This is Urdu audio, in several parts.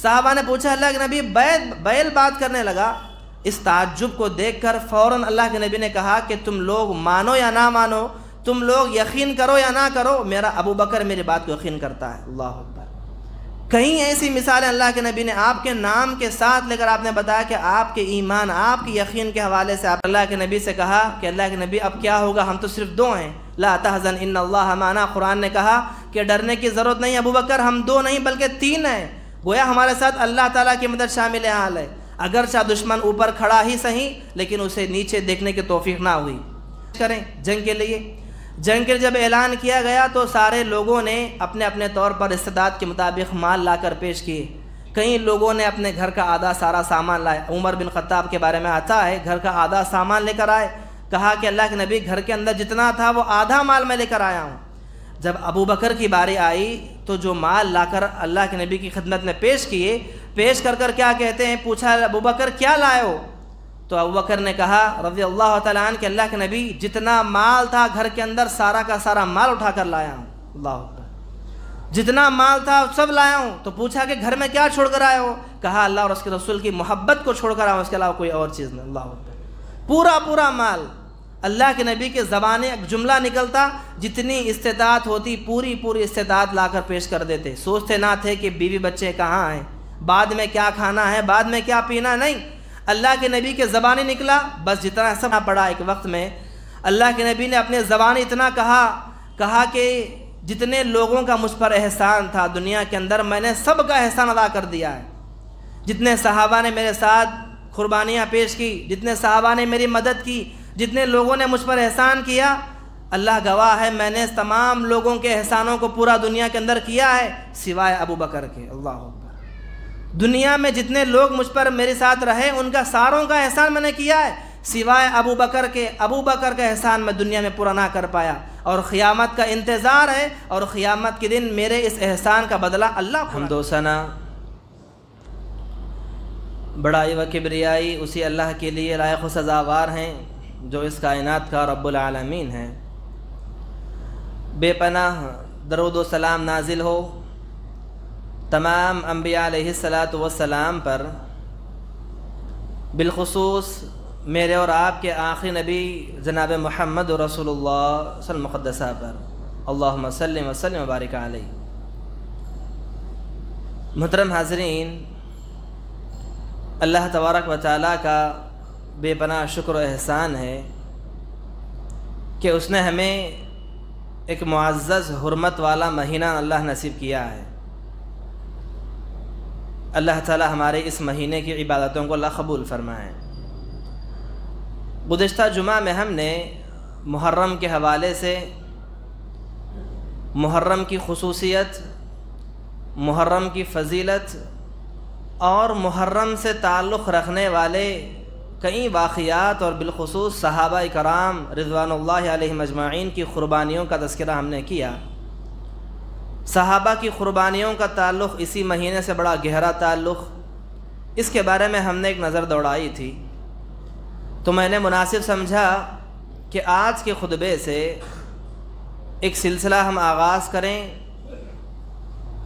صحابہ نے پوچھا اللہ کے نبی بیل بات کرنے لگا۔ اس تعجب کو دیکھ کر فوراً اللہ کے نبی نے کہا کہ تم لوگ مانو یا نہ مانو، تم لوگ یقین کرو یا نہ کرو، میرا ابو بکر میری بات کو یقین کرتا ہے۔ اللہ اکبر۔ کہیں ایسی مثالیں اللہ کے نبی نے آپ کے نام کے ساتھ لے کر آپ نے بتایا کہ آپ کے ایمان، آپ کے یقین کے حوالے سے آپ اللہ کے نبی سے کہا کہ اللہ کے نبی اب کیا ہوگا، ہم تو صرف دو ہیں، لا تحزن ان اللہ معنا۔ قرآن نے کہا کہ ڈرنے کی ضرورت نہیں ابو بکر، ہم دو نہیں بلکہ تین ہیں، گویا ہمارے ساتھ اللہ تعالیٰ کی مدد شامل حال ہے۔ اگرچہ دشمن اوپر کھڑا ہی صحیح لیکن اسے نیچے دیکھنے کی توفیق نہ ہوئی۔ کریں جنگ کے لیے، جنگ کے جب اعلان کیا گیا تو سارے لوگوں نے اپنے اپنے طور پر استعداد کے مطابق مال لا کر پیش کیے۔ کئی لوگوں نے اپنے گھر کا آدھا سارا سامان لائے۔ عمر بن خطاب کے بارے میں آتا ہے گھر کا آدھا سامان لے کر آئے، کہا کہ اللہ کے نبی گھر کے اندر جتنا تھا وہ آدھا مال میں لے کر آیا ہوں۔ جب ابو بکر کی باری آئی تو جو مال لا کر اللہ کے نبی کی خدمت میں پیش کیے، پیش کر کر کیا کہتے ہیں، پوچھا ابو بکر کیا لائے ہو؟ تو ابو بکر نے کہا رضی اللہ تعالیٰ عنہ کہ اللہ کے نبی جتنا مال تھا گھر کے اندر سارا کا سارا مال اٹھا کر لایا ہوں۔ اللہ اکبر، جتنا مال تھا سب لایا ہوں۔ تو پوچھا کہ گھر میں کیا چھوڑ کر آئے ہو؟ کہا اللہ اور اس کے رسول کی محبت کو چھوڑ کر آیا ہوں، اس کے علاوہ کوئی اور چیز نہیں۔ اللہ اکبر، پورا مال۔ اللہ کے نبی کے زبانیں ایک جملہ نکلتا، جتنی استطاعت ہوتی پوری استطاعت لا کر پیش کر دیتے۔ سوچتے نہ تھے کہ بیوی بچے کہاں ہیں، بعد میں کیا کھانا ہے، بعد میں کیا پینا، نہیں، اللہ کے نبی کے زبانی نکلا، بس جتنا سب پڑا۔ ایک وقت میں اللہ کے نبی نے اپنے زبانی اتنا کہا کہ جتنے لوگوں کا مجھ پر احسان تھا دنیا کے اندر میں نے سب کا احسان ادا کر دیا ہے۔ جتنے صحابہ نے میرے ساتھ قربانیاں پیش کی، جتنے صحابہ نے میری مدد کی، جتنے لوگوں نے مجھ پر احسان کیا، اللہ گواہ ہے میں نے تمام لوگوں کے احسانوں کو پورا دنیا کے اندر کیا ہے سوائے ابو بکر کے۔ اللہ اکبر، دنیا میں جتنے لوگ مجھ پر میرے ساتھ رہے ان کا ساروں کا احسان میں نے کیا ہے سوائے ابو بکر کے۔ ابو بکر کا احسان میں دنیا میں پورا نہ کر پایا، اور قیامت کا انتظار ہے، اور قیامت کے دن میرے اس احسان کا بدلہ اللہ۔ حمد و ثنا، بڑائی و کبریائی اسی اللہ کے لیے لائق و سزاوار ہیں جو اس کائنات کا رب العالمین ہے۔ بے پناہ درود و سلام نازل ہو تمام انبیاء علیہ الصلاۃ والسلام پر، بالخصوص میرے اور آپ کے آخری نبی جناب محمد رسول اللہ صلی اللہ علیہ وسلم مقدسہ پر، اللہم صلی وسلم وبارک علیہ۔ محترم حاضرین، اللہ تبارک و تعالیٰ کا بے پناہ شکر و احسان ہے کہ اس نے ہمیں ایک معزز حرمت والا مہینہ اللہ نصیب کیا ہے۔ اللہ تعالی ہمارے اس مہینے کی عبادتوں کو اللہ قبول فرمائے۔ گزشتہ جمعہ میں ہم نے محرم کے حوالے سے محرم کی خصوصیت، محرم کی فضیلت اور محرم سے تعلق رکھنے والے کئی واقعات اور بالخصوص صحابہ کرام رضوان اللہ علیہم اجمعین کی قربانیوں کا تذکرہ ہم نے کیا۔ صحابہ کی قربانیوں کا تعلق اسی مہینے سے بڑا گہرا تعلق، اس کے بارے میں ہم نے ایک نظر دوڑائی تھی، تو میں نے مناسب سمجھا کہ آج کے خطبے سے ایک سلسلہ ہم آغاز کریں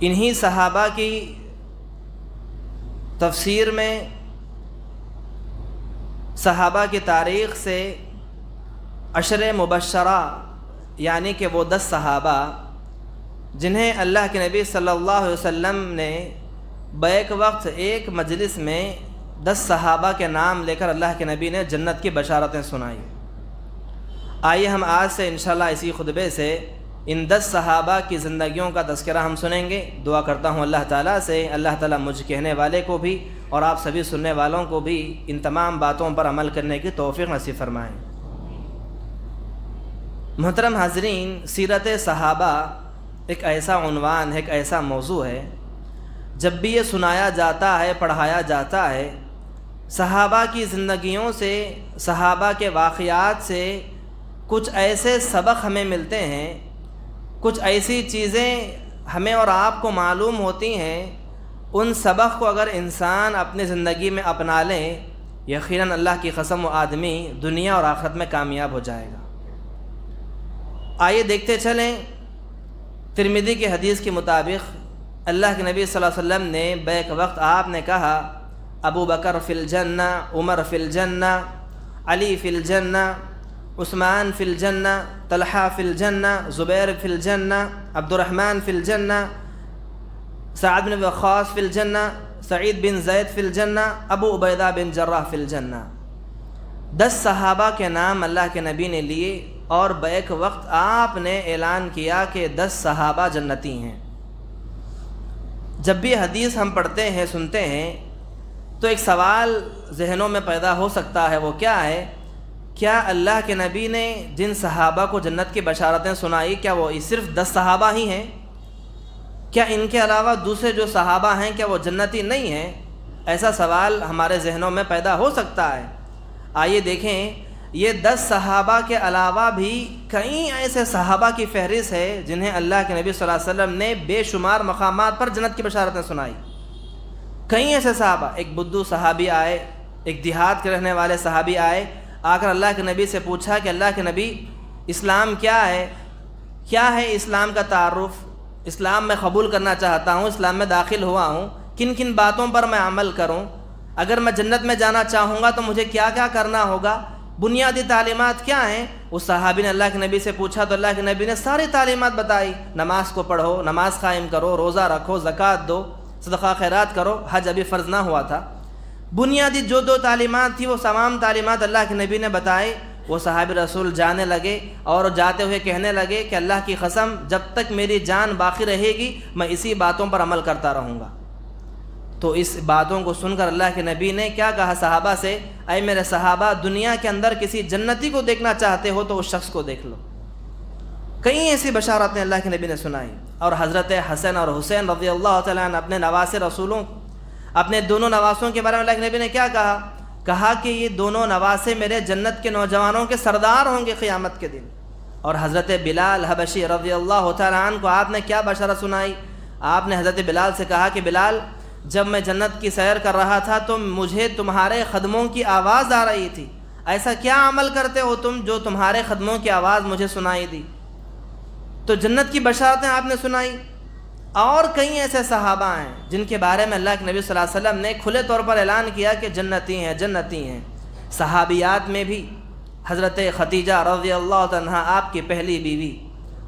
انہی صحابہ کی تفسیر میں، صحابہ کی تاریخ سے، عشر مبشرہ یعنی کہ وہ 10 صحابہ جنہیں اللہ کے نبی صلی اللہ علیہ وسلم نے بیک وقت ایک مجلس میں 10 صحابہ کے نام لے کر اللہ کے نبی نے جنت کی بشارتیں سنائی۔ آئیے ہم آج سے انشاءاللہ اسی خطبے سے ان 10 صحابہ کی زندگیوں کا تذکرہ ہم سنیں گے۔ دعا کرتا ہوں اللہ تعالیٰ سے اللہ تعالیٰ مجھ کہنے والے کو بھی اور آپ سبھی سننے والوں کو بھی ان تمام باتوں پر عمل کرنے کی توفیق نصیب فرمائیں۔ محترم حاضرین، سیرت صحابہ ایک ایسا عنوان ہے، ایک ایسا موضوع ہے، جب بھی یہ سنایا جاتا ہے، پڑھایا جاتا ہے، صحابہ کی زندگیوں سے، صحابہ کے واقعات سے کچھ ایسے سبق ہمیں ملتے ہیں، کچھ ایسی چیزیں ہمیں اور آپ کو معلوم ہوتی ہیں، ان سبق کو اگر انسان اپنی زندگی میں اپنا لیں، یقیناً اللہ کی قسم وہ آدمی دنیا اور آخرت میں کامیاب ہو جائے گا۔ آئیے دیکھتے چلیں، ترمذی کی حدیث کے مطابق اللہ کے نبی صلی اللہ علیہ وسلم نے بیک وقت آپ نے کہا ابو بکر فی الجنہ، عمر فی الجنہ، علی فی الجنہ، عثمان فی الجنہ، طلحہ فی الجنہ، زبیر فی الجنہ، عبد الرحمن فی الجنہ، سعد بن وقاص فی الجنہ، سعید بن زید فی الجنہ، ابو عبیدہ بن جراح فی الجنہ۔ 10 صحابہ کے نام اللہ کے نبی نے لیے اور بیک وقت آپ نے اعلان کیا کہ 10 صحابہ جنتی ہیں۔ جب بھی حدیث ہم پڑھتے ہیں سنتے ہیں تو ایک سوال ذہنوں میں پیدا ہو سکتا ہے، وہ کیا ہے؟ کیا اللہ کے نبی نے جن صحابہ کو جنت کی بشارتیں سنائی کیا وہ صرف 10 صحابہ ہی ہیں؟ کیا ان کے علاوہ دوسرے جو صحابہ ہیں کیا وہ جنتی نہیں ہیں؟ ایسا سوال ہمارے ذہنوں میں پیدا ہو سکتا ہے۔ آئیے دیکھیں، یہ 10 صحابہ کے علاوہ بھی کئی ایسے صحابہ کی فہرست ہے جنہیں اللہ کے نبی صلی اللہ علیہ وسلم نے بے شمار مقامات پر جنت کی بشارتیں سنائی۔ کئی ایسے صحابہ، ایک بدو صحابی آئے، ایک دیہات کے رہنے والے صحابی آئے، آ کر اللہ کے نبی سے پوچھا کہ اللہ کے نبی اسلام کیا ہے؟ کیا ہے اسلام کا تعارف؟ اسلام میں قبول کرنا چاہتا ہوں، اسلام میں داخل ہوا ہوں، کن کن باتوں پر میں عمل کروں؟ اگر میں جنت میں جانا چاہوں گا تو مجھے کیا کیا کرنا ہوگا؟ بنیادی تعلیمات کیا ہیں؟ اس صحابی نے اللہ کے نبی سے پوچھا تو اللہ کے نبی نے ساری تعلیمات بتائی۔ نماز کو پڑھو، نماز قائم کرو، روزہ رکھو، زکوٰۃ دو، صدقہ خیرات کرو، حج ابھی فرض نہ ہوا تھا۔ بنیادی جو 2 تعلیمات تھی وہ تمام تعلیمات اللہ کے نبی نے بتائی۔ وہ صحابی رسول جانے لگے اور جاتے ہوئے کہنے لگے کہ اللہ کی قسم جب تک میری جان باقی رہے گی میں اسی باتوں پر عمل کرتا رہوں گا۔ تو اس باتوں کو سن کر اللہ کے نبی نے کیا کہا صحابہ سے؟ اے میرے صحابہ، دنیا کے اندر کسی جنتی کو دیکھنا چاہتے ہو تو اس شخص کو دیکھ لو۔ کئی ایسی بشارتیں اللہ کے نبی نے سنائی۔ اور حضرت حسن اور حسین رضی اللہ تعالیٰ عنہ اپنے نواسے رسولوں، اپنے دونوں نواسوں کے بارے میں اللہ کے نبی نے کیا کہا؟ کہا کہ یہ دونوں نواسے میرے جنت کے نوجوانوں کے سردار ہوں گے قیامت کے دن۔ اور حضرت بلال حبشی رضی اللہ تعالیٰ عنہ کو آپ نے کیا بشارت سنائی؟ آپ نے حضرت بلال سے کہا کہ بلال، جب میں جنت کی سیر کر رہا تھا تو مجھے تمہارے قدموں کی آواز آ رہی تھی۔ ایسا کیا عمل کرتے ہو تم جو تمہارے قدموں کی آواز مجھے سنائی دی؟ تو جنت کی بشارتیں آپ نے سنائی۔ اور کئی ایسے صحابہ ہیں جن کے بارے میں اللہ کے نبی صلی اللہ علیہ وسلم نے کھلے طور پر اعلان کیا کہ جنتی ہیں، جنتی ہیں۔ صحابیات میں بھی حضرت خدیجہ رضی اللہ عنہا آپ کی پہلی بیوی،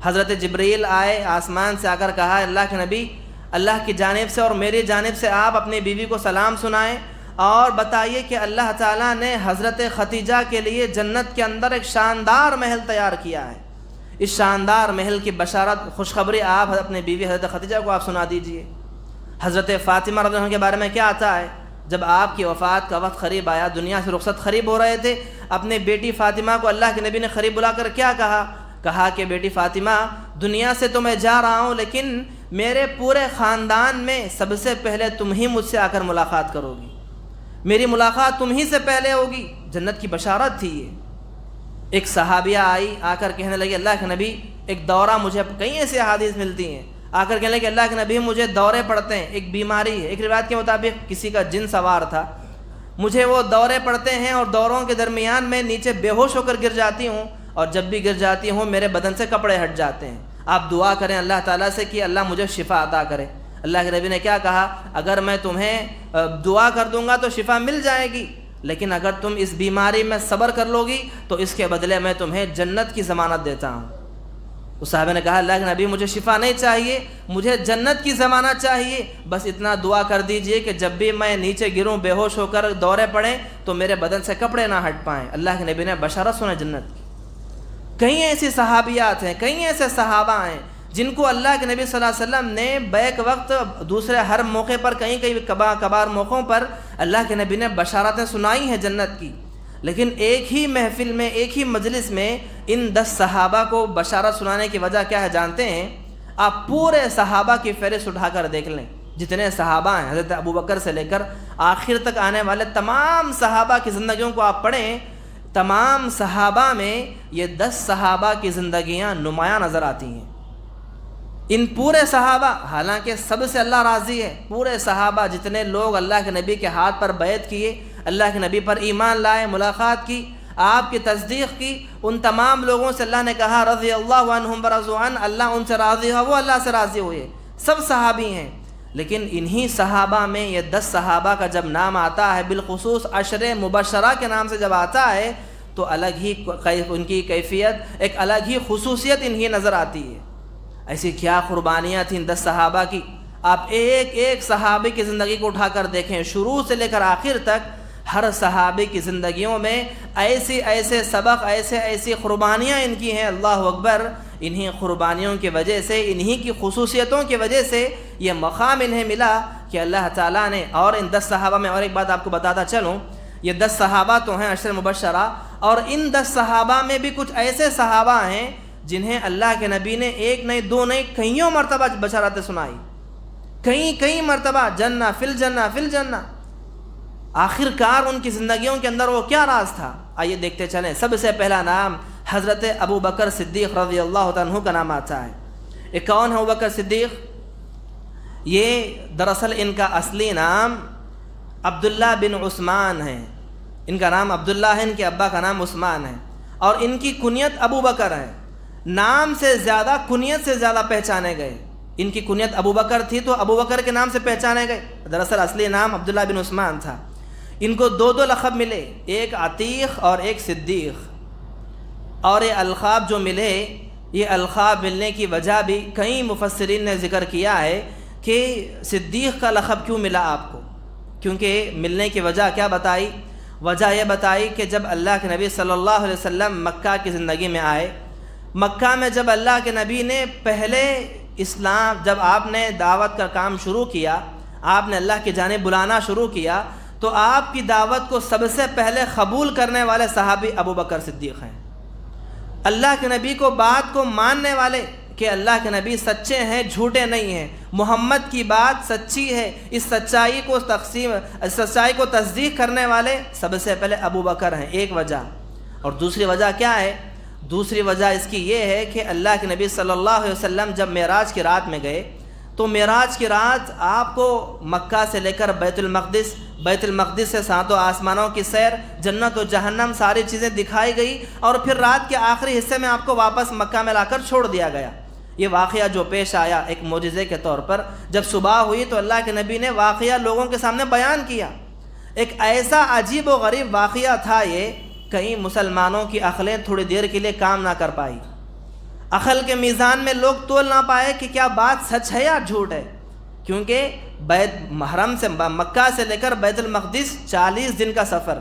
حضرت جبریل آئے آسمان سے آ کر کہا اللہ کے نبی اللہ کی جانب سے اور میری جانب سے آپ اپنی بیوی کو سلام سنائیں اور بتائیے کہ اللہ تعالیٰ نے حضرت خدیجہ کے لیے جنت کے اندر ایک شاندار محل تیار کیا ہے۔ اس شاندار محل کی بشارت خوشخبری آپ اپنے بیوی حضرت خدیجہ کو آپ سنا دیجئے۔ حضرت فاطمہ رضی اللہ عنہ کے بارے میں کیا آتا ہے؟ جب آپ کی وفات کا وقت قریب آیا، دنیا سے رخصت قریب ہو رہے تھے، اپنے بیٹی فاطمہ کو اللہ کے نبی نے قریب بلا کر کیا کہا کہ بیٹی فاطمہ، دنیا سے تو میں جا رہا ہوں لیکن میرے پورے خاندان میں سب سے پہلے تم ہی مجھ سے آ کر ملاقات کرو گی، میری ملاقات تم ہی سے پہلے ہوگی۔ جنت کی بشارت تھی یہ۔ ایک صحابیہ آئی، آ کر کہنے لگی اللہ کے نبی ایک دورہ، مجھے کئی ایسی احادیث ملتی ہیں، آ کر کہنے لگی اللہ کے نبی مجھے دورے پڑتے ہیں، ایک بیماری ہے، ایک روایت کے مطابق کسی کا جن سوار تھا، مجھے وہ دورے پڑتے ہیں اور دوروں کے درمیان میں نیچے بے ہوش ہو کر گر جاتی ہوں اور جب بھی گر جاتی ہوں میرے بدن سے کپڑے ہٹ جاتے ہیں۔ آپ دعا کریں اللہ تعالیٰ سے کہ اللہ مجھے شفا عطا کرے۔ اللہ کے نبی نے کیا کہا؟ اگر میں تمہیں دعا کر دوں گا تو شفا مل جائے گی، لیکن اگر تم اس بیماری میں صبر کر لو گی تو اس کے بدلے میں تمہیں جنت کی ضمانت دیتا ہوں۔ اس صاحب نے کہا اللہ کے نبی مجھے شفا نہیں چاہیے، مجھے جنت کی ضمانت چاہیے، بس اتنا دعا کر دیجئے کہ جب بھی میں نیچے گروں بے ہوش ہو کر دورے پڑیں تو میرے بدن سے کپڑے نہ ہٹ پائیں۔ اللہ کے نبی نے بشارت سنی جنت کی۔ کئی ایسی صحابیات ہیں، کئی ایسے صحابہ ہیں جن کو اللہ کے نبی صلی اللہ علیہ وسلم نے بیک وقت دوسرے ہر موقع پر کئی کبار موقعوں پر اللہ کے نبی نے بشارتیں سنائی ہیں جنت کی، لیکن ایک ہی محفل میں ایک ہی مجلس میں ان 10 صحابہ کو بشارت سنانے کی وجہ کیا ہے جانتے ہیں؟ آپ پورے صحابہ کی فہرست اٹھا کر دیکھ لیں، جتنے صحابہ ہیں حضرت ابوبکر سے لے کر آخر تک آنے والے تمام صحابہ کی زندگیوں کو آپ پڑھیں، تمام صحابہ میں یہ 10 صحابہ کی زندگیاں نمایاں نظر آتی ہیں۔ ان پورے صحابہ، حالانکہ سب سے اللہ راضی ہے، پورے صحابہ جتنے لوگ اللہ کے نبی کے ہاتھ پر بیعت کیے، اللہ کے نبی پر ایمان لائے، ملاقات کی، آپ کی تصدیق کی، ان تمام لوگوں سے اللہ نے کہا رضی اللہ عنہم ورضوا عنہ، اللہ ان سے راضی ہو، وہ اللہ سے راضی ہوئے، سب صحابی ہیں۔ لیکن انہی صحابہ میں یہ 10 صحابہ کا جب نام آتا ہے، بالخصوص 10 مبشرہ کے نام سے جب آتا ہے، تو الگ ہی ان کی کیفیت، ایک الگ ہی خصوصیت انہی نظر آتی ہے۔ ایسی کیا قربانیاں تھیں 10 صحابہ کی، آپ ایک ایک صحابی کی زندگی کو اٹھا کر دیکھیں، شروع سے لے کر آخر تک ہر صحابی کی زندگیوں میں ایسے سبق، ایسی قربانیاں ان کی ہیں، اللہ اکبر۔ انہی قربانیوں کی وجہ سے، انہی کی خصوصیتوں کی وجہ سے یہ مقام انہیں ملا کہ اللہ تعالیٰ نے۔ اور ان 10 صحابہ میں اور ایک بات آپ کو بتاتا چلوں، یہ 10 صحابہ تو ہیں 10 مبشرہ، اور ان 10 صحابہ میں بھی کچھ ایسے صحابہ ہیں جنہیں اللہ کے نبی نے ایک نہیں، دو نہیں، کئیوں مرتبہ بشارتیں سنائی، کئی مرتبہ جنہ فی الجنہ فی الجنہ۔ آخر کار ان کی زندگیوں کے اندر وہ کیا راز تھا، آئیے دیکھتے چلیں۔ سب سے پہلا نام حضرت ابو بکر صدیق رضی اللہ عنہ کا نام آتا ہے۔ یہ کون ہے ابو بکر صدیق؟ یہ دراصل ان کا اصلی نام عبداللہ بن عثمان ہے، ان کا نام عبداللہ ہے، ان کے ابا کا نام عثمان ہے، اور ان کی کنیت ابو بکر ہے۔ نام سے زیادہ کنیت سے زیادہ پہچانے گئے، ان کی کنیت ابو بکر تھی تو ابو بکر کے نام سے پہچانے گئے، دراصل اصلی نام عبداللہ بن عثمان تھا۔ ان کو 2 لقب ملے، ایک عتیق اور ایک صدیق، اور یہ القاب جو ملے، یہ القاب ملنے کی وجہ بھی کئی مفسرین نے ذکر کیا ہے کہ صدیق کا لقب کیوں ملا آپ کو، کیونکہ ملنے کی وجہ کیا بتائی؟ وجہ یہ بتائی کہ جب اللہ کے نبی صلی اللہ علیہ وسلم مکہ کی زندگی میں آئے، مکہ میں جب اللہ کے نبی نے پہلے اسلام، جب آپ نے دعوت کا کام شروع کیا، آپ نے اللہ کی جانب بلانا شروع کیا، تو آپ کی دعوت کو سب سے پہلے قبول کرنے والے صحابی ابو بکر صدیق ہیں۔ اللہ کے نبی کو بات کو ماننے والے کہ اللہ کے نبی سچے ہیں، جھوٹے نہیں ہیں، محمد کی بات سچی ہے، اس سچائی کو تصدیق کرنے والے سب سے پہلے ابو بکر ہیں، ایک وجہ۔ اور دوسری وجہ کیا ہے؟ دوسری وجہ اس کی یہ ہے کہ اللہ کے نبی صلی اللہ علیہ وسلم جب معراج کی رات میں گئے، تو معراج کی رات آپ کو مکہ سے لے کر بیت المقدس سے 7 آسمانوں کی سیر، جنت و جہنم، ساری چیزیں دکھائی گئی، اور پھر رات کے آخری حصے میں آپ کو واپس مکہ میں لا کر چھوڑ دیا گیا۔ یہ واقعہ جو پیش آیا ایک معجزے کے طور پر، جب صبح ہوئی تو اللہ کے نبی نے واقعہ لوگوں کے سامنے بیان کیا۔ ایک ایسا عجیب و غریب واقعہ تھا یہ، کئی مسلمانوں کی عقلیں تھوڑی دیر کے لیے کام نہ کر پائی، عقل کے میزان میں لوگ تول نہ پائے کہ کیا بات سچ ہے یا جھوٹ ہے، کیونکہ حرم سے، مکہ سے لے کر بیت المقدس 40 دن کا سفر،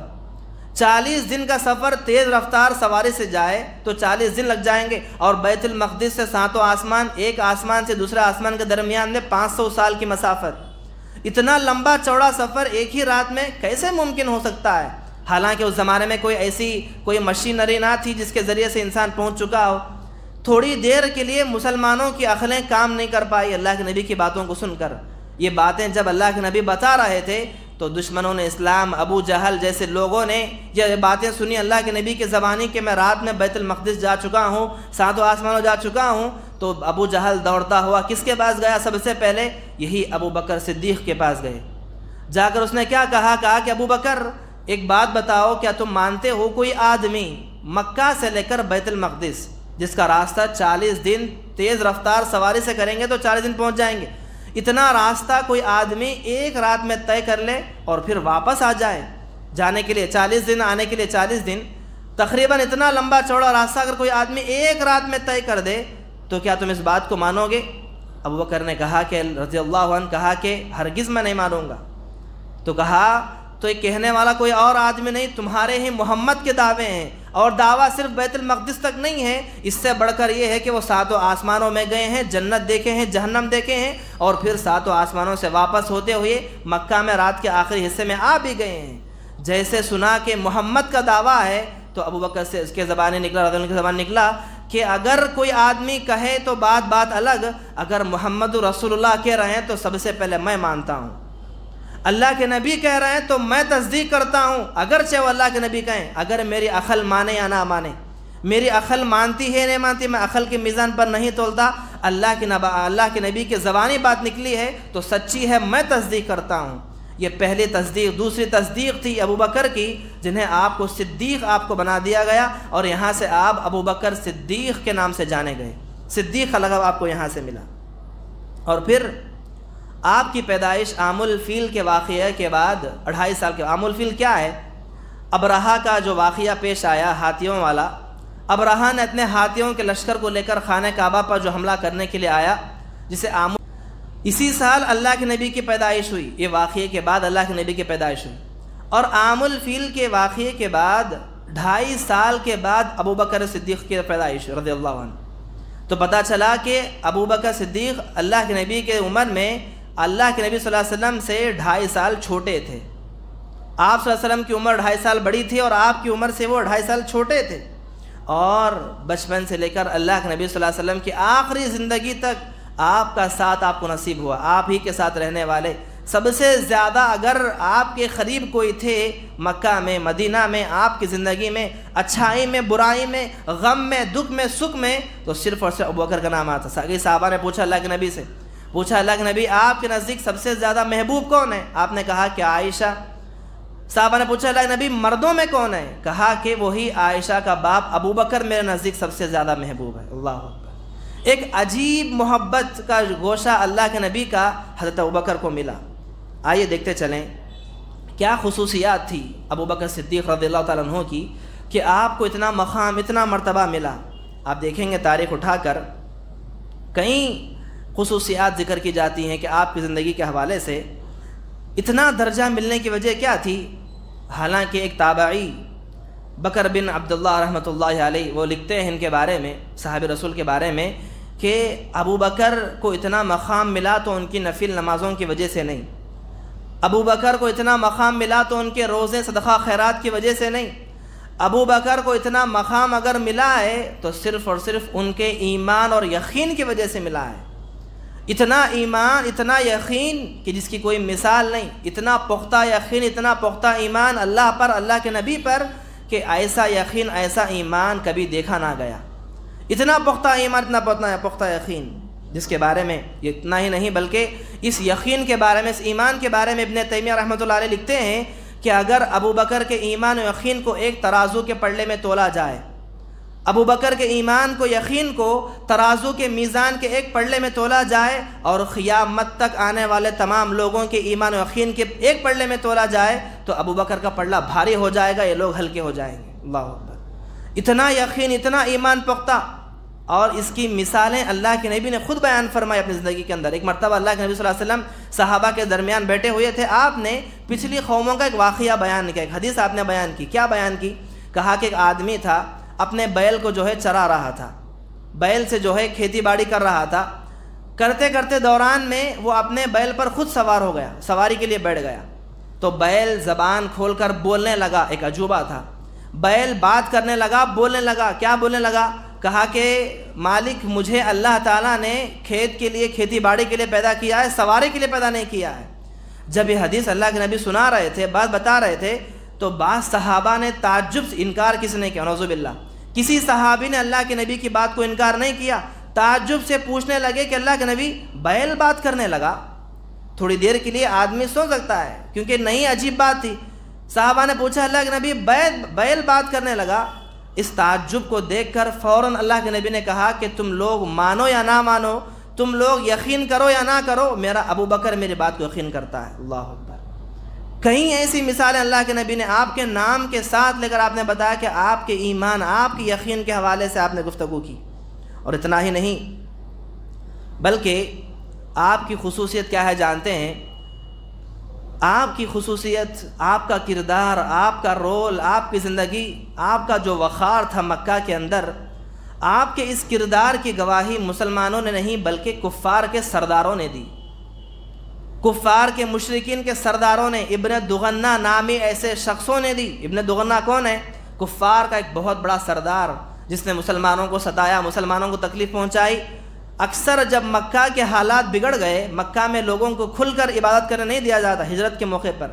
40 دن کا سفر تیز رفتار سواری سے جائے تو 40 دن لگ جائیں گے، اور بیت المقدس سے 7 آسمان، ایک آسمان سے دوسرے آسمان کے درمیان میں 500 سال کی مسافت، اتنا لمبا چوڑا سفر ایک ہی رات میں کیسے ممکن ہو سکتا ہے؟ حالانکہ اس زمانے میں کوئی مشینری نہ تھی جس کے ذریعے سے انسان پہنچ چکا ہو۔ تھوڑی دیر کے لیے مسلمانوں کی عقلیں کام نہیں کر پائی اللہ کے نبی کی باتوں کو سن کر۔ یہ باتیں جب اللہ کے نبی بتا رہے تھے تو دشمنوں نے اسلام، ابو جہل جیسے لوگوں نے یہ باتیں سنی اللہ کے نبی کی زبانی کہ میں رات میں بیت المقدس جا چکا ہوں، 7 آسمانوں جا چکا ہوں، تو ابو جہل دوڑتا ہوا کس کے پاس گیا؟ سب سے پہلے یہی ابو بکر صدیق کے پاس گئے۔ جا کر اس نے کیا کہا کہ ابو بکر ایک بات بتاؤ، کیا تم مانتے ہو کوئی آدمی مکہ سے لے کر بیت المقدس جس کا راستہ 40 دن تیز رفتار سواری سے کریں گے تو 40 دن پہنچ جائیں گے، اتنا راستہ کوئی آدمی ایک رات میں طے کر لے اور پھر واپس آ جائے جانے کے لیے 40 دن، آنے کے لیے 40 دن، تقریباً اتنا لمبا چوڑا راستہ اگر کوئی آدمی ایک رات میں طے کر دے تو کیا تم اس بات کو مانو گے؟ ابو بکر نے کہا کہ رضی اللہ عنہ کہا کہ ہرگز میں نہیں مانوں گا۔ تو کہا تو یہ کہنے والا کوئی اور آدمی نہیں، تمہارے ہی محمد کے دعوے ہیں، اور دعویٰ صرف بیت المقدس تک نہیں ہے، اس سے بڑھ کر یہ ہے کہ وہ 7 آسمانوں میں گئے ہیں، جنت دیکھے ہیں، جہنم دیکھے ہیں، اور پھر 7 آسمانوں سے واپس ہوتے ہوئے مکہ میں رات کے آخری حصے میں آ بھی گئے ہیں۔ جیسے سنا کہ محمد کا دعویٰ ہے تو ابو بکر سے اس کے زبان نکلا، رضی اللہ کی زبان نکلا کہ اگر کوئی آدمی کہے تو بات الگ، اگر محمد رسول اللہ کہہ رہے ہیں تو سب سے پہلے میں مانتا ہوں، اللہ کے نبی کہہ رہے ہیں تو میں تصدیق کرتا ہوں، اگرچہ وہ اللہ کے نبی کہیں، اگر میری عقل مانے یا نہ مانے، میری عقل مانتی ہے نہیں مانتی، میں عقل کے میزان پر نہیں تولتا، اللہ کے نبی کی زبانی بات نکلی ہے تو سچی ہے، میں تصدیق کرتا ہوں۔ یہ پہلی تصدیق۔ دوسری تصدیق تھی ابو بکر کی، جنہیں آپ کو صدیق آپ کو بنا دیا گیا، اور یہاں سے آپ ابو بکر صدیق کے نام سے جانے گئے، صدیق کا لقب آپ کو یہاں سے ملا۔ اور پھر آپ کی پیدائش عام الفیل کے واقعے کے بعد 2.5 سال کے. عام الفیل کیا ہے؟ ابرہہ کا جو واقعہ پیش آیا ہاتھیوں والا. ابرہہ نے اپنے ہاتھیوں کے لشکر کو لے کر خانہ کعبہ پر جو حملہ کرنے کے لیے آیا، جسے اسی سال اللہ کے نبی کی پیدائش ہوئی. یہ واقعے کے بعد اللہ کے نبی کی پیدائش ہوئی. اور عام الفیل کے واقعے کے بعد 2.5 سال کے بعد ابو بکر صدیق کی پیدائش رضی اللہ عنہ. تو پتہ چلا کہ ابو بکر صدیق اللہ کے نبی کے عمر میں اللہ کے نبی صلی اللہ علیہ وسلم سے 2.5 سال چھوٹے تھے. آپ صلی اللہ علیہ وسلم کی عمر 2.5 سال بڑی تھی اور آپ کی عمر سے وہ 2.5 سال چھوٹے تھے. اور بچپن سے لے کر اللہ کے نبی صلی اللہ علیہ وسلم کی آخری زندگی تک آپ کا ساتھ آپ کو نصیب ہوا. آپ ہی کے ساتھ رہنے والے سب سے زیادہ اگر آپ کے قریب کوئی تھے مکہ میں، مدینہ میں، آپ کی زندگی میں، اچھائی میں، برائی میں، غم میں، دکھ میں، سکھ میں، تو صرف اور صرف ابوبکر کا نام آتا. صحابہ نے پوچھا اللہ کے نبی سے، پوچھا اللہ کے نبی آپ کے نزدیک سب سے زیادہ محبوب کون ہے؟ آپ نے کہا کہ عائشہ. صحابہ نے پوچھا اللہ کے نبی مردوں میں کون ہے؟ کہا کہ وہی عائشہ کا باپ ابوبکر میرے نزدیک سب سے زیادہ محبوب ہے. اللہ اکبر. ایک عجیب محبت کا گوشہ اللہ کے نبی کا حضرت ابوبکر کو ملا. آئیے دیکھتے چلیں کیا خصوصیات تھی ابوبکر صدیق رضی اللہ تعالیٰ عنہ کی کہ آپ کو اتنا مقام، اتنا مرتبہ ملا. آپ دیکھیں گے تاریخ اٹھا کر کئی خصوصیات ذکر کی جاتی ہیں کہ آپ کی زندگی کے حوالے سے اتنا درجہ ملنے کی وجہ کیا تھی. حالانکہ ایک تابعی بکر بن عبداللہ رحمۃ اللہ علیہ وہ لکھتے ہیں ان کے بارے میں، صحابہ رسول کے بارے میں، کہ ابو بکر کو اتنا مقام ملا تو ان کی نفل نمازوں کی وجہ سے نہیں، ابو بکر کو اتنا مقام ملا تو ان کے روزے صدقہ خیرات کی وجہ سے نہیں، ابو بکر کو اتنا مقام اگر ملا ہے تو صرف اور صرف ان کے ایمان اور یقین کی وجہ سے ملا ہے. اتنا ایمان، اتنا یقین کہ جس کی کوئی مثال نہیں، اتنا پختہ یقین، اتنا پختہ ایمان اللہ پر، اللہ کے نبی پر، کہ ایسا یقین، ایسا ایمان کبھی دیکھا نہ گیا. اتنا پختہ ایمان، اتنا پختہ یقین، جس کے بارے میں یہ اتنا ہی نہیں بلکہ اس یقین کے بارے میں، اس ایمان کے بارے میں ابن تیمیہ رحمۃ اللہ علیہ لکھتے ہیں کہ اگر ابو بکر کے ایمان و یقین کو ایک ترازو کے پلڑے میں تولا جائے، ابو بکر کے ایمان کو، یقین کو ترازو کے میزان کے ایک پلڑے میں تولا جائے اور قیامت تک آنے والے تمام لوگوں کے ایمان و یقین کے ایک پلڑے میں تولا جائے تو ابو بکر کا پلڑا بھاری ہو جائے گا، یہ لوگ ہلکے ہو جائیں گے. اللہ اکبر. اتنا یقین، اتنا ایمان پختہ. اور اس کی مثالیں اللہ کے نبی نے خود بیان فرمائی اپنی زندگی کے اندر. ایک مرتبہ اللہ کے نبی صلی اللہ علیہ وسلم صحابہ کے درمیان بیٹھے ہوئے تھے. آپ نے پچھلی قوموں کا ایک واقعہ بیان کیا، ایک حدیث آپ نے بیان کی. کیا بیان کی؟ کہا کہ ایک آدمی تھا، اپنے بیل کو جو ہے چرا رہا تھا، بیل سے جو ہے کھیتی باڑی کر رہا تھا. کرتے کرتے دوران میں وہ اپنے بیل پر خود سوار ہو گیا، سواری کے لیے بیٹھ گیا. تو بیل زبان کھول کر بولنے لگا. ایک عجوبہ تھا. بیل بات کرنے لگا، بولنے لگا. کیا بولنے لگا؟ کہا کہ مالک مجھے اللہ تعالیٰ نے کھیت کے لیے، کھیتی باڑی کے لیے پیدا کیا ہے، سواری کے لیے پیدا نہیں کیا ہے. جب یہ حدیث اللہ کے نبی سنا رہے تھے، بات بتا رہے تھے، تو بعض صحابہ نے تعجب سے، انکار کس نے کیا؟ نعوذ باللہ. کسی صحابی نے اللہ کے نبی کی بات کو انکار نہیں کیا. تعجب سے پوچھنے لگے کہ اللہ کے نبی بیل بات کرنے لگا. تھوڑی دیر کے لیے آدمی سو سکتا ہے کیونکہ نئی عجیب بات تھی. صحابہ نے پوچھا اللہ کے نبی بیل بات کرنے لگا. اس تعجب کو دیکھ کر فوراً اللہ کے نبی نے کہا کہ تم لوگ مانو یا نہ مانو، تم لوگ یقین کرو یا نہ کرو، میرا ابو بکر میری بات کو یقین کرتا ہے. اللہ اکبر. کئی ایسی مثالیں اللہ کے نبی نے آپ کے نام کے ساتھ لے کر آپ نے بتایا کہ آپ کے ایمان، آپ کے یقین کے حوالے سے آپ نے گفتگو کی. اور اتنا ہی نہیں بلکہ آپ کی خصوصیت کیا ہے جانتے ہیں؟ آپ کی خصوصیت، آپ کا کردار، آپ کا رول، آپ کی زندگی، آپ کا جو وقار تھا مکہ کے اندر، آپ کے اس کردار کی گواہی مسلمانوں نے نہیں بلکہ کفار کے سرداروں نے دی. کفار کے مشرکین کے سرداروں نے، ابن دغنہ نامی ایسے شخصوں نے دی. ابن دغنہ کون ہے؟ کفار کا ایک بہت بڑا سردار جس نے مسلمانوں کو ستایا، مسلمانوں کو تکلیف پہنچائی. اکثر جب مکہ کے حالات بگڑ گئے، مکہ میں لوگوں کو کھل کر عبادت کرنے نہیں دیا جاتا ہجرت کے موقع پر.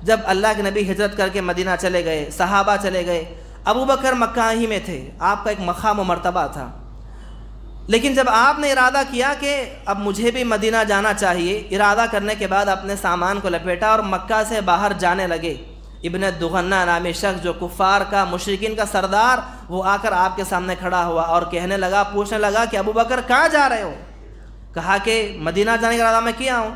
جب اللہ کے نبی ہجرت کر کے مدینہ چلے گئے، صحابہ چلے گئے، ابو بکر مکہ ہی میں تھے، آپ کا ایک مقام و مرتبہ تھا. لیکن جب آپ نے ارادہ کیا کہ اب مجھے بھی مدینہ جانا چاہیے، ارادہ کرنے کے بعد اپنے سامان کو لپیٹا اور مکہ سے باہر جانے لگے. ابن دغنہ نامی شخص جو کفار کا، مشرکین کا سردار، وہ آ کر آپ کے سامنے کھڑا ہوا اور کہنے لگا، پوچھنے لگا کہ ابو بکر کہاں جا رہے ہو؟ کہا کہ مدینہ جانے کا ارادہ میں کیا ہوں.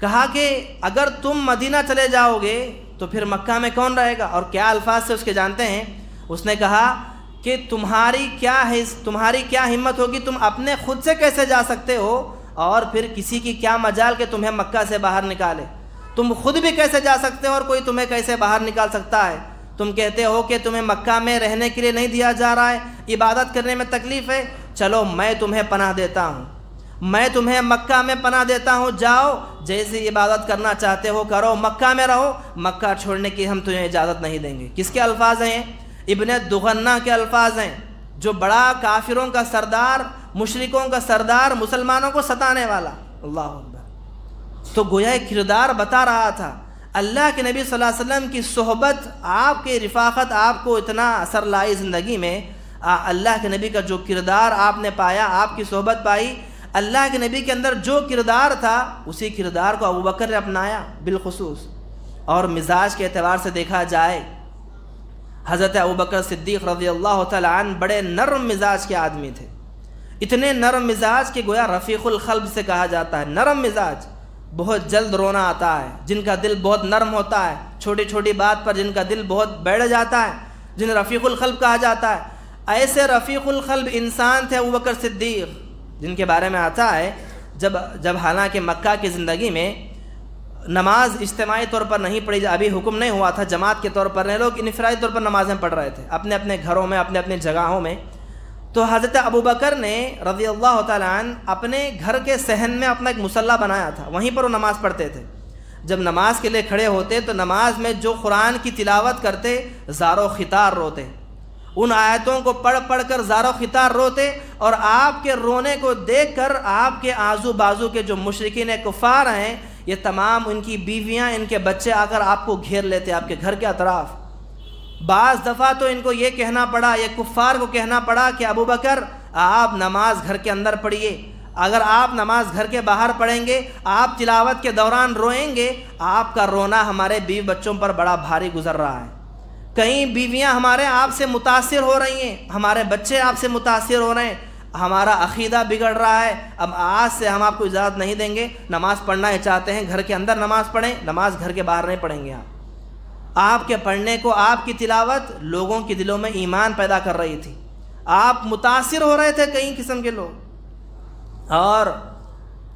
کہا کہ اگر تم مدینہ چلے جاؤ گے تو پھر مکہ میں کون رہے گا؟ اور کیا الفاظ سے اس کے جانتے ہیں؟ اس نے کہا کہ تمہاری کیا ہمت ہوگی، تم اپنے خود سے کیسے جا سکتے ہو، اور پھر کسی کی کیا مجال کہ تمہیں مکہ سے باہر نکالے، تم خود بھی کیسے جا سکتے ہو اور کوئی تمہیں کیسے باہر نکال سکتا ہے؟ تم کہتے ہو کہ تمہیں مکہ میں رہنے کے لیے نہیں دیا جا رہا ہے، عبادت کرنے میں تکلیف ہے، چلو میں تمہیں پناہ دیتا ہوں، میں تمہیں مکہ میں پناہ دیتا ہوں، جاؤ جیسی عبادت کرنا چاہتے ہو کرو، مکہ میں رہو، مکہ چھوڑنے کی ہم تمہیں اجازت نہیں دیں گے۔ کس کے الفاظ ہیں؟ ابن دغنہ کے الفاظ ہیں، جو بڑا کافروں کا سردار، مشرکوں کا سردار، مسلمانوں کو ستانے والا۔ اللہ اکبر۔ تو گویا ایک کردار بتا رہا تھا۔ اللہ کے نبی صلی اللہ علیہ وسلم کی صحبت، آپ کی رفاقت آپ کو اتنا اثر لائی زندگی میں، اللہ کے نبی کا جو کردار آپ نے پایا، آپ کی صحبت پائی، اللہ کے نبی کے اندر جو کردار تھا اسی کردار کو ابوبکر نے اپنایا بالخصوص۔ اور مزاج کے اعتبار سے دیکھا جائے، حضرت ابوبکر صدیق رضی اللہ تعالیٰ عنہ بڑے نرم مزاج کے آدمی تھے، اتنے نرم مزاج کہ گویا رفیق القلب سے کہا جاتا ہے۔ نرم مزاج، بہت جلد رونا آتا ہے، جن کا دل بہت نرم ہوتا ہے، چھوٹی چھوٹی بات پر جن کا دل بہت بیٹھ جاتا ہے، جنہیں رفیق القلب کہا جاتا ہے۔ ایسے رفیق القلب انسان تھے ابوبکر صدیق، جن کے بارے میں آتا ہے جب حالانکہ مکہ کی زندگی میں نماز اجتماعی طور پر نہیں پڑھی، ابھی حکم نہیں ہوا تھا جماعت کے طور پر، لوگ انفرادی طور پر نمازیں پڑھ رہے تھے اپنے اپنے گھروں میں، اپنے اپنے جگہوں میں۔ تو حضرت ابوبکر نے رضی اللہ تعالیٰ عنہ اپنے گھر کے صحن میں اپنا ایک مصلی بنایا تھا، وہیں پر وہ نماز پڑھتے تھے۔ جب نماز کے لیے کھڑے ہوتے تو نماز میں جو قرآن کی تلاوت کرتے زار و خطار روتے، ان آیتوں کو پڑھ پڑھ کر زار و خطار روتے، اور آپ کے رونے کو دیکھ کر آپ کے آزو بازو کے جو مشرکین کفار ہیں، یہ تمام ان کی بیویاں، ان کے بچے آ کر آپ کو گھیر لیتے آپ کے گھر کے اطراف۔ بعض دفعہ تو ان کو یہ کہنا پڑا، یہ کفار کو کہنا پڑا کہ ابوبکر آپ نماز گھر کے اندر پڑھیے، اگر آپ نماز گھر کے باہر پڑھیں گے، آپ تلاوت کے دوران روئیں گے، آپ کا رونا ہمارے بیوی بچوں پر بڑا بھاری گزر رہا ہے، کئی بیویاں ہمارے آپ سے متاثر ہو رہی ہیں، ہمارے بچے آپ سے متاثر ہو رہے ہیں، ہمارا عقیدہ بگڑ رہا ہے، اب آج سے ہم آپ کو اجازت نہیں دیں گے، نماز پڑھنا ہی چاہتے ہیں گھر کے اندر نماز پڑھیں، نماز گھر کے باہر نہیں پڑھیں گے۔ آپ کے پڑھنے کو، آپ کی تلاوت لوگوں کے دلوں میں ایمان پیدا کر رہی تھی، آپ متاثر ہو رہے تھے کئی قسم کے لوگ۔ اور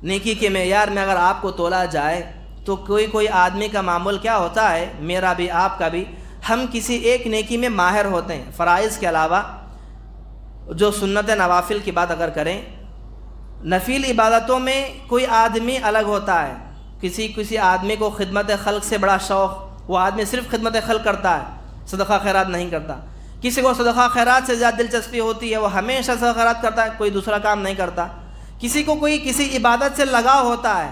نیکی کے معیار میں اگر آپ کو تولا جائے تو کوئی آدمی کا معمول کیا ہوتا ہے، میرا بھی آپ کا بھی، ہم کسی ایک نیکی میں ماہر ہوتے ہیں، فرائض کے علاوہ جو سنت نوافل کی بات اگر کریں، نفل عبادتوں میں کوئی آدمی الگ ہوتا ہے، کسی آدمی کو خدمت خلق سے بڑا شوق، وہ آدمی صرف خدمت خلق کرتا ہے، صدقہ خیرات نہیں کرتا۔ کسی کو صدقہ خیرات سے زیادہ دلچسپی ہوتی ہے، وہ ہمیشہ صدقہ خیرات کرتا ہے، کوئی دوسرا کام نہیں کرتا۔ کسی کو کسی عبادت سے لگاؤ ہوتا ہے،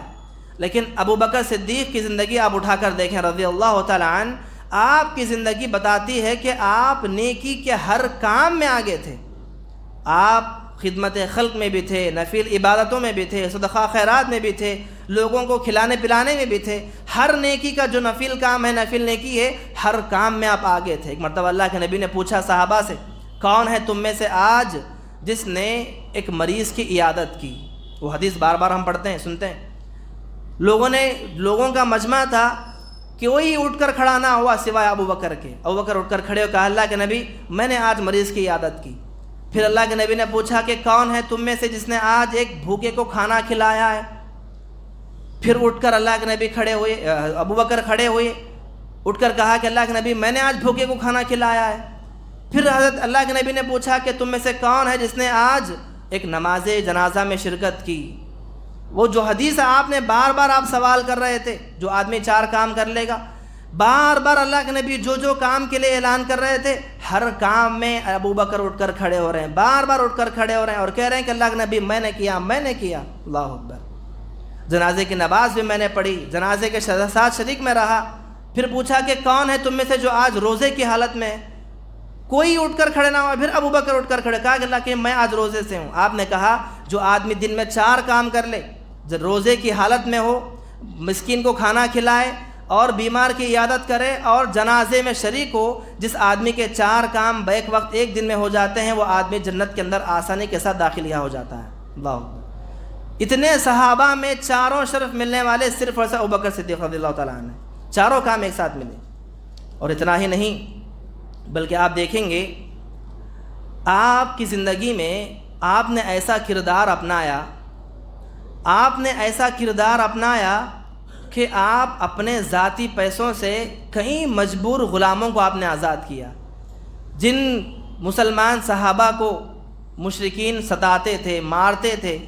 لیکن ابوبکر صدیق کی زندگی آپ اٹھا کر دیکھیں رضی اللہ تعالیٰ عنہ، آپ کی زندگی بتاتی ہے کہ آپ نیکی کے ہر کام میں آگے تھے، آپ خدمت خلق میں بھی تھے، نفل عبادتوں میں بھی تھے، صدقہ خیرات میں بھی تھے، لوگوں کو کھلانے پلانے میں بھی تھے، ہر نیکی کا جو نفل کام ہے، نفل نیکی ہے، ہر کام میں آپ آگے تھے۔ ایک مرتبہ اللہ کے نبی نے پوچھا صحابہ سے، کون ہے تم میں سے آج جس نے ایک مریض کی عیادت کی؟ وہ حدیث بار بار ہم پڑھتے ہیں، سنتے ہیں، لوگوں کا مجمع تھا، کوئی اٹھ کر کھڑا نہ ہوا سوائے ابوبکر کے۔ ابوبکر اٹھ کر کھڑے ہو کہا، اللہ کے نبی میں نے آج مریض کی عیادت کی۔ پھر اللہ کے نبی نے پوچھا کہ کون ہے تم میں سے جس نے آج ایک بھوکے کو کھانا کھلایا ہے؟ پھر اٹھ کر اللہ کے نبی ابوبکر کھڑے ہوئے، اٹھ کر کہا کہ اللہ کے نبی میں نے آج بھوکے کو کھانا کھلایا ہے۔ پھر حضرت اللہ کے نبی نے پوچھا کہ تم میں سے کون ہے جس نے آج ایک نماز جنازہ میں شرکت کی؟ وہ جو حدیث آپ نے بار بار آپ سوال کر رہے تھے، جو آدمی 4 کام کر لے گا، بار بار اللہ کے نبی جو کام کے لیے اعلان کر رہے تھے، ہر کام میں ابوبکر اٹھ کر کھڑے ہو رہے ہیں، بار بار اٹھ کر کھڑے ہو رہے ہیں اور کہہ رہے ہیں کہ اللہ کے نبی میں نے کیا۔ اللہ اکبر۔ جنازے کی نماز بھی میں نے پڑھی، جنازے کے ساتھ شریک میں رہا۔ پھر پوچھا کہ کون ہے تم میں سے جو آج روزے کی حالت میں ہے؟ کوئی اٹھ کر کھڑے نہ ہوا۔ پھر ابوبکر اٹھ کر کھڑے، کہا کہ اللہ کہ میں آج روزے سے ہوں۔ آپ نے کہا جو آدمی دن میں 4 کام کر لے، جب روزے کی حالت میں ہو، مسکین کو کھانا کھلائے اور بیمار کی عیادت کرے اور جنازے میں شریک ہو، جس آدمی کے 4 کام بیک وقت ایک دن میں ہو جاتے ہیں، وہ آدمی جنت کے اندر آسانی کے ساتھ داخل ہو جاتا ہے۔ اللہ اتنے صحابہ میں چاروں شرف ملنے والے صرف اور صرف ابوبکر صدیق رضی اللہ تعالیٰ عنہ، چاروں کام ایک ساتھ ملے۔ اور اتنا ہی نہیں بلکہ آپ دیکھیں گے آپ کی زندگی میں آپ نے ایسا کردار اپنایا کہ آپ اپنے ذاتی پیسوں سے کئی مجبور غلاموں کو آپ نے آزاد کیا۔ جن مسلمان صحابہ کو مشرکین ستاتے تھے، مارتے تھے،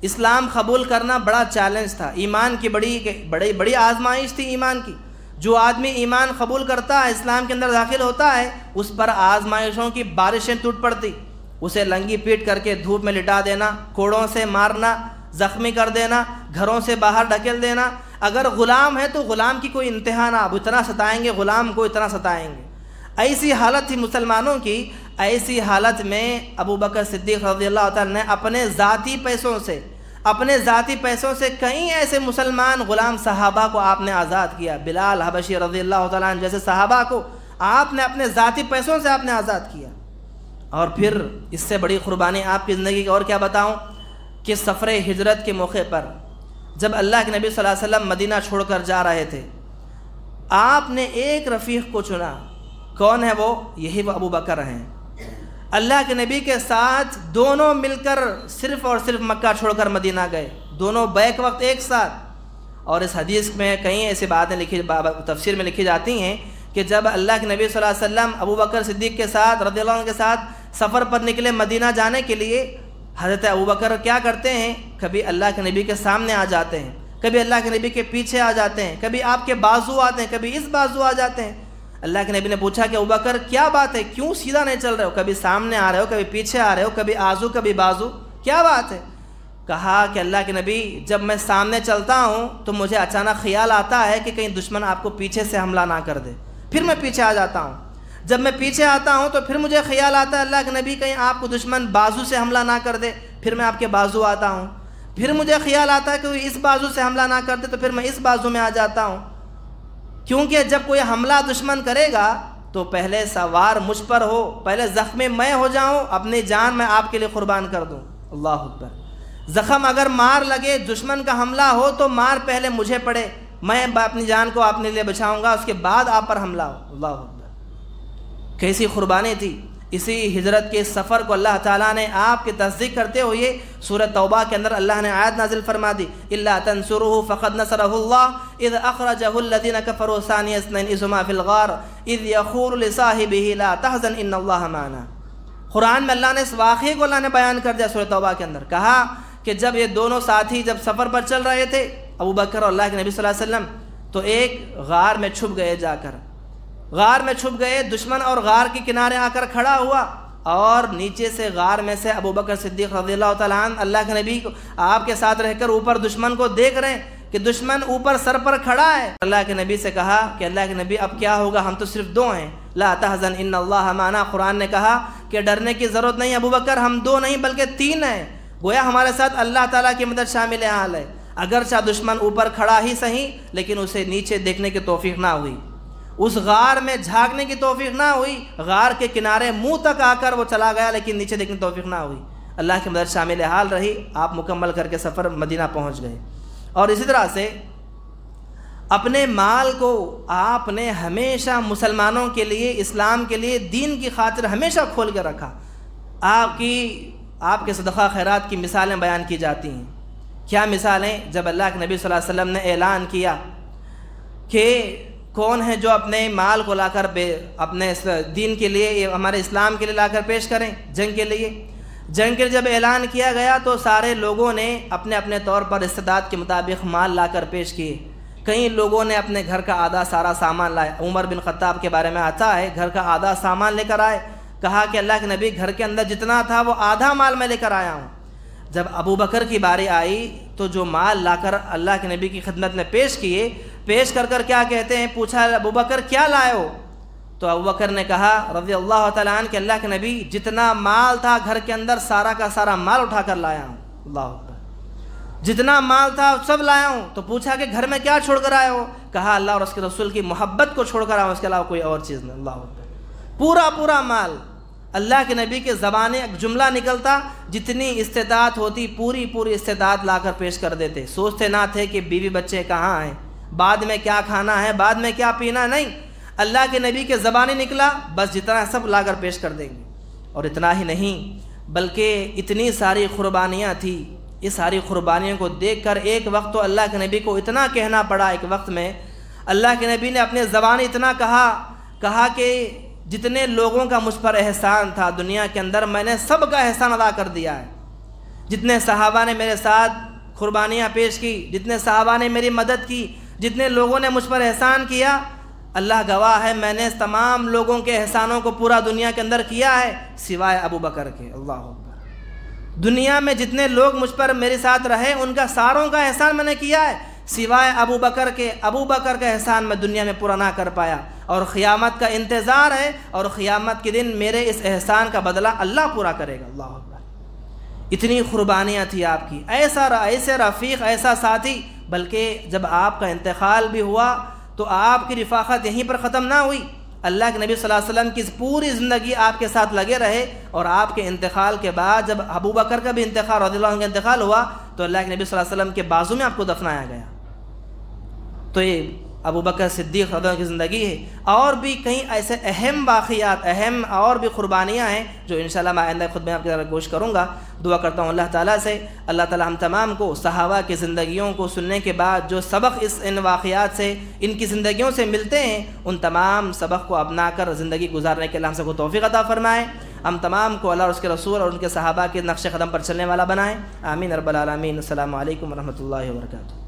اسلام قبول کرنا بڑا چیلنج تھا، ایمان کی بڑی آزمائش تھی ایمان کی۔ جو آدمی ایمان قبول کرتا ہے، اسلام کے اندر داخل ہوتا ہے، اس پر آزمائشوں کی بارشیں ٹوٹ پڑتی، اسے لنگی پیٹ کر کے دھوپ میں لٹا دینا، کوڑوں سے مارنا، زخمی کر دینا، گھروں سے باہر ڈھکیل دینا۔ اگر غلام ہے تو غلام کی کوئی انتہا نہ، اب اتنا ستائیں گے غلام کو، اتنا ستائیں گے۔ ایسی حالت تھی مسلمانوں کی۔ ایسی حالت میں ابوبکر صدیق رضی اللہ تعالیٰ نے اپنے ذاتی پیسوں سے کئی ایسے مسلمان غلام صحابہ کو آپ نے آزاد کیا۔ بلال حبشی رضی اللہ تعالیٰ عنہ جیسے صحابہ کو آپ نے اپنے ذاتی پیسوں سے آپ نے آزاد کیا۔ اور پھر اس سے بڑی قربانی آپ کی زندگی کی اور کیا بتاؤں کہ سفر ہجرت کے موقع پر جب اللہ کے نبی صلی اللہ علیہ وسلم مدینہ چھوڑ کر جا رہے تھے، آپ نے ایک رفیق کو چنا۔ کون ہے وہ؟ یہی وہ ابوبکر ہیں۔ اللہ کے نبی کے ساتھ دونوں مل کر صرف اور صرف مکہ چھوڑ کر مدینہ گئے، دونوں بیک وقت ایک ساتھ۔ اور اس حدیث میں کئی ایسی باتیں تفسیر میں لکھی جاتی ہیں کہ جب اللہ کے نبی صلی اللہ علیہ وسلم ابوبکر صدیق کے ساتھ رضی اللہ عنہ کے ساتھ سفر پر نکلے مدینہ جانے کے لیے، حضرت ابوبکر کیا کرتے ہیں؟ کبھی اللہ کے نبی کے سامنے آ جاتے ہیں، کبھی اللہ کے نبی کے پیچھے آ جاتے ہیں، کبھی آپ کے بازو آتے ہیں، کبھی اس بازو آ جاتے ہیں۔ اللہ کے نبی نے پوچھا کہ ابوبکر کیا بات ہے، کیوں سیدھا نہیں چل رہے ہو؟ کبھی سامنے آ رہے ہو، کبھی پیچھے آ رہے ہو، کبھی آزو کبھی بازو، کیا بات ہے؟ کہا کہ اللہ کے نبی جب میں سامنے چلتا ہوں تو مجھے اچانک خیال آتا ہے کہ کہیں دشمن آپ کو پیچھے سے حملہ نہ کر دے، پھر میں پیچھے آ جاتا ہوں۔ جب میں پیچھے آتا ہوں تو پھر مجھے خیال آتا ہے اللہ کے نبی کہیں آپ کو دشمن بازو سے حملہ نہ کر دے، پھر میں آپ کے بازو آتا ہوں۔ پھر مجھے خیال آتا ہے کہ اس بازو سے حملہ نہ کر دے تو پھر میں اس بازو میں آ جاتا ہوں، کیونکہ جب کوئی حملہ دشمن کرے گا تو پہلے سوار مجھ پر ہو، پہلے زخمی میں ہو جاؤں، اپنی جان میں آپ کے لیے قربان کر دوں۔ اللہ اکبر۔ زخم اگر مار لگے، دشمن کا حملہ ہو تو مار پہلے مجھے پڑے، میں اپنی جان کو اپنے لیے بچاؤں گا، اس کے بعد آپ پر حملہ ہو۔ اللہ اکبر۔ کیسی قربانی تھی۔ اسی ہجرت کے سفر کو اللہ تعالیٰ نے آپ کی تصدیق کرتے ہوئے سورہ توبہ کے اندر اللہ نے آیت نازل فرما دی، الا تنصروه فقد نصره الله اذ اخرجه الذين كفروا ثاني اثنين اذ هما في الغار اذ يقول لصاحبه لا تحزن ان الله معنا۔ قرآن میں اللہ نے اس واقعے کو اللہ نے بیان کر دیا سورہ توبہ کے اندر، کہا کہ جب یہ دونوں ساتھی جب سفر پر چل رہے تھے، ابوبکر اور اللہ کے نبی صلی اللہ علیہ وسلم، تو ایک غار میں چھپ گئے، جا کر غار میں چھپ گئے، دشمن اور غار کے کنارے آ کر کھڑا ہوا، اور نیچے سے غار میں سے ابوبکر صدیق رضی اللہ تعالیٰ عنہ اللہ کے نبی کو آپ کے ساتھ رہ کر اوپر دشمن کو دیکھ رہے ہیں کہ دشمن اوپر سر پر کھڑا ہے۔ اللہ کے نبی سے کہا کہ اللہ کے نبی اب کیا ہوگا، ہم تو صرف دو ہیں، لا تحزن ان اللہ معنا۔ قرآن نے کہا کہ ڈرنے کی ضرورت نہیں ابوبکر، ہم دو نہیں بلکہ تین ہیں، گویا ہمارے ساتھ اللہ تعالیٰ کی مدد شامل حال ہے۔ اگرچہ دشمن اوپر کھڑا ہی صحیح، لیکن اسے نیچے دیکھنے کی توفیق نہ ہوئی، اس غار میں جھانکنے کی توفیق نہ ہوئی، غار کے کنارے منہ تک آ کر وہ چلا گیا لیکن نیچے دیکھنے کی توفیق نہ ہوئی۔ اللہ کی مدد شامل حال رہی، آپ مکمل کر کے سفر مدینہ پہنچ گئے۔ اور اسی طرح سے اپنے مال کو آپ نے ہمیشہ مسلمانوں کے لیے، اسلام کے لیے، دین کی خاطر ہمیشہ کھول کے رکھا۔ آپ کے صدقہ خیرات کی مثالیں بیان کی جاتی ہیں۔ کیا مثالیں؟ جب اللہ کے نبی صلی اللہ علیہ وسلم نے اعلان کیا کہ کون ہے جو اپنے مال کو لا کر اپنے دین کے لیے، ہمارے اسلام کے لیے لا کر پیش کریں، جنگ کے لیے جب اعلان کیا گیا تو سارے لوگوں نے اپنے اپنے طور پر استعداد کے مطابق مال لا کر پیش کیے۔ کئی لوگوں نے اپنے گھر کا آدھا سارا سامان لائے۔ عمر بن خطاب کے بارے میں آتا ہے، گھر کا آدھا سامان لے کر آئے، کہا کہ اللہ کے نبی گھر کے اندر جتنا تھا وہ آدھا مال میں لے کر آیا ہوں۔ جب ابوبکر کی باری آئی تو جو مال لا کر اللہ کے نبی کی خدمت میں پیش کر کیا کہتے ہیں، پوچھا ابوبکر کیا لائے ہو؟ تو ابوبکر نے کہا رضی اللہ تعالیٰ عنہ کہ اللہ کے نبی جتنا مال تھا گھر کے اندر سارا کا سارا مال اٹھا کر لایا ہوں۔ اللہ اکبر۔ جتنا مال تھا سب لایا ہوں۔ تو پوچھا کہ گھر میں کیا چھوڑ کر آئے ہو؟ کہا اللہ اور اس کے رسول کی محبت کو چھوڑ کر آیا ہوں، اس کے علاوہ کوئی اور چیز نہیں۔ اللہ اکبر۔ پورا مال اللہ کے نبی کے زبان ایک جملہ نکلتا، جتنی استطاعت ہوتی پوری استطاعت لا کر پیش کر دیتے. سوچتے نہ تھے کہ بیوی بچے کہاں ہیں، بعد میں کیا کھانا ہے، بعد میں کیا پینا، نہیں. اللہ کے نبی کے زبانی نکلا، بس جتنا سب لا کر پیش کر دیں گے. اور اتنا ہی نہیں بلکہ اتنی ساری قربانیاں تھیں. یہ ساری قربانیوں کو دیکھ کر ایک وقت تو اللہ کے نبی کو اتنا کہنا پڑا، ایک وقت میں اللہ کے نبی نے اپنے زبانی اتنا کہا کہ جتنے لوگوں کا مجھ پر احسان تھا دنیا کے اندر، میں نے سب کا احسان ادا کر دیا ہے. جتنے صحابہ نے میرے ساتھ قربانیاں پیش کی، جتنے صحابہ نے میری مدد کی، جتنے لوگوں نے مجھ پر احسان کیا، اللہ گواہ ہے میں نے تمام لوگوں کے احسانوں کو پورا دنیا کے اندر کیا ہے سوائے ابو بکر کے. اللہ اکبر. دنیا میں جتنے لوگ مجھ پر میرے ساتھ رہے ان کا ساروں کا احسان میں نے کیا ہے سوائے ابو بکر کے. ابو بکر کا احسان میں دنیا میں پورا نہ کر پایا، اور قیامت کا انتظار ہے، اور قیامت کے دن میرے اس احسان کا بدلہ اللہ پورا کرے گا. اللہ اکبر. اتنی قربانیاں تھیں آپ کی، ایسے رفیق، ایسا ساتھی. بلکہ جب آپ کا انتقال بھی ہوا تو آپ کی رفاقت یہیں پر ختم نہ ہوئی. اللہ کے نبی صلی اللہ علیہ وسلم کی پوری زندگی آپ کے ساتھ لگے رہے، اور آپ کے انتقال کے بعد جب ابو بکر کا بھی انتقال، رضی اللہ عنہ کا انتقال ہوا، تو اللہ کے نبی صلی اللہ علیہ وسلم کے بازو میں آپ کو دفنایا گیا. تو یہ ابو بکر صدیق رضی اللہ عنہ کی زندگی ہے. اور بھی کئی ایسے اہم واقعات، اہم اور بھی قربانیاں ہیں جو انشاءاللہ میں آئندہ خود میں آپ کی طرف گوش کروں گا. دعا کرتا ہوں اللہ تعالیٰ سے، اللہ تعالیٰ ہم تمام کو صحابہ کی زندگیوں کو سننے کے بعد جو سبق ان واقعات سے، ان کی زندگیوں سے ملتے ہیں، ان تمام سبق کو اپنا کر زندگی گزارنے کے اللہ ہم سب کو توفیق عطا فرمائے. ہم تمام کو اللہ اور اس کے رسول اور ان کے صحابہ کے نقش قدم پر چلنے والا بنائیں. آمین رب العالمین. السلام علیکم ورحمۃ اللہ وبرکاتہ.